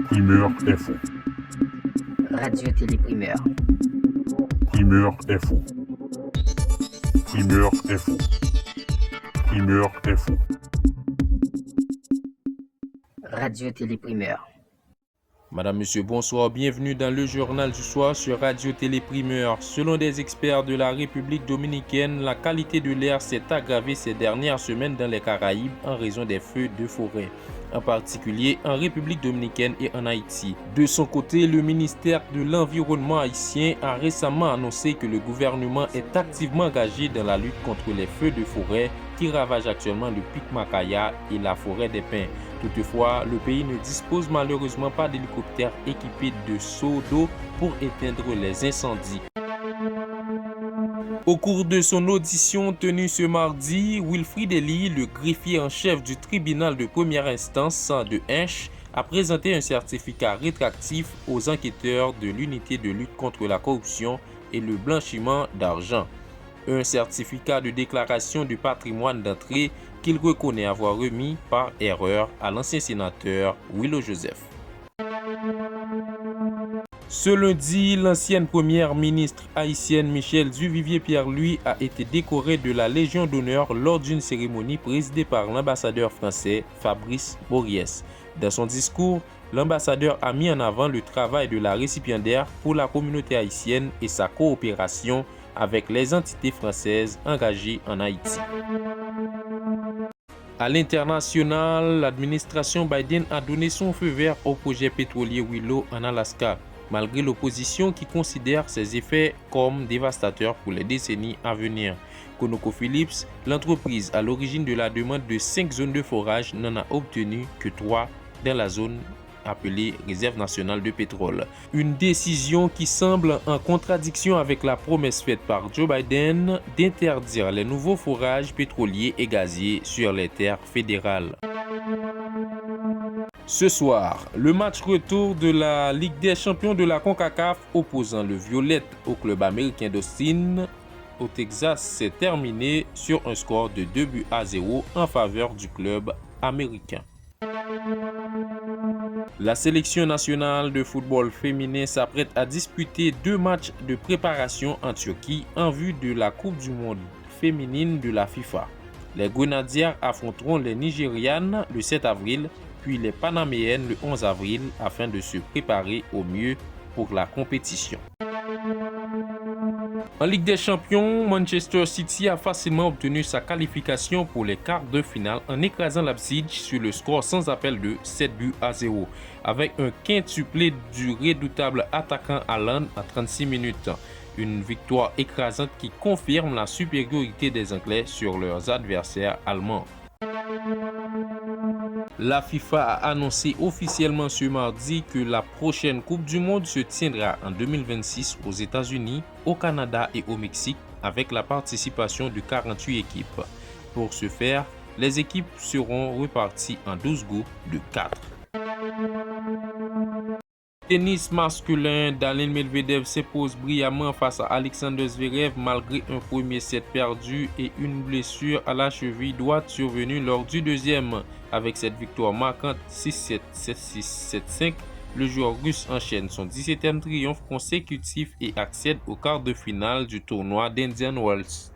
Primeur Info. Radio Télé Primeur. Primeur Info. Primeur Info. Primeur Info. Radio Télé Primeur. Madame, Monsieur, bonsoir. Bienvenue dans le journal du soir sur Radio Télé Primeur. Selon des experts de la République dominicaine, la qualité de l'air s'est aggravée ces dernières semaines dans les Caraïbes en raison des feux de forêt, en particulier en République dominicaine et en Haïti. De son côté, le ministère de l'Environnement haïtien a récemment annoncé que le gouvernement est activement engagé dans la lutte contre les feux de forêt qui ravagent actuellement le pic Macaya et la forêt des pins. Toutefois, le pays ne dispose malheureusement pas d'hélicoptères équipés de seaux d'eau pour éteindre les incendies. Au cours de son audition tenue ce mardi, Wilfrid Ely, le greffier en chef du tribunal de première instance de Hinche, a présenté un certificat rétractif aux enquêteurs de l'unité de lutte contre la corruption et le blanchiment d'argent. Un certificat de déclaration de patrimoine d'entrée qu'il reconnaît avoir remis par erreur à l'ancien sénateur Willow Joseph. Ce lundi, l'ancienne première ministre haïtienne Michèle Duvivier-Pierre-Louis a été décorée de la Légion d'honneur lors d'une cérémonie présidée par l'ambassadeur français Fabrice Bories. Dans son discours, l'ambassadeur a mis en avant le travail de la récipiendaire pour la communauté haïtienne et sa coopération avec les entités françaises engagées en Haïti. À l'international, l'administration Biden a donné son feu vert au projet pétrolier Willow en Alaska, malgré l'opposition qui considère ses effets comme dévastateurs pour les décennies à venir. ConocoPhillips, l'entreprise à l'origine de la demande de 5 zones de forage, n'en a obtenu que 3 dans la zone appelée Réserve nationale de pétrole. Une décision qui semble en contradiction avec la promesse faite par Joe Biden d'interdire les nouveaux forages pétroliers et gaziers sur les terres fédérales. Ce soir, le match retour de la Ligue des champions de la CONCACAF opposant le Violette au club américain d'Austin au Texas s'est terminé sur un score de 2-0 en faveur du club américain. La sélection nationale de football féminin s'apprête à disputer 2 matchs de préparation en Turquie en vue de la Coupe du monde féminine de la FIFA. Les Grenadières affronteront les Nigérianes le 7 avril, puis les Panaméennes le 11 avril afin de se préparer au mieux pour la compétition. En Ligue des Champions, Manchester City a facilement obtenu sa qualification pour les quarts de finale en écrasant Leipzig sur le score sans appel de 7-0, avec un quintuplé du redoutable attaquant Haaland à 36 minutes. Une victoire écrasante qui confirme la supériorité des Anglais sur leurs adversaires allemands. La FIFA a annoncé officiellement ce mardi que la prochaine Coupe du Monde se tiendra en 2026 aux États-Unis, au Canada et au Mexique avec la participation de 48 équipes. Pour ce faire, les équipes seront reparties en 12 groupes de 4. Tennis masculin, Daniil Medvedev s'impose brillamment face à Alexander Zverev malgré un premier set perdu et une blessure à la cheville droite survenue lors du deuxième. Avec cette victoire marquante 6-7, 7-6, 7-5, le joueur russe enchaîne son 17e triomphe consécutif et accède au quart de finale du tournoi d'Indian Wells.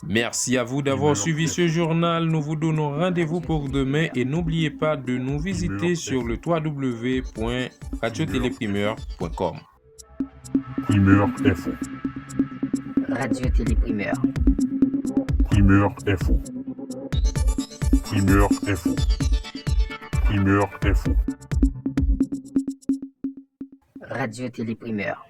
Merci à vous d'avoir suivi ce journal. Nous vous donnons rendez-vous pour demain et n'oubliez pas de nous visiter sur le www.radioteleprimeur.com. Primeur Info. Radio Télé Primeur. Primeur Info. Primeur Info. Primeur Info. Radio Télé Primeur.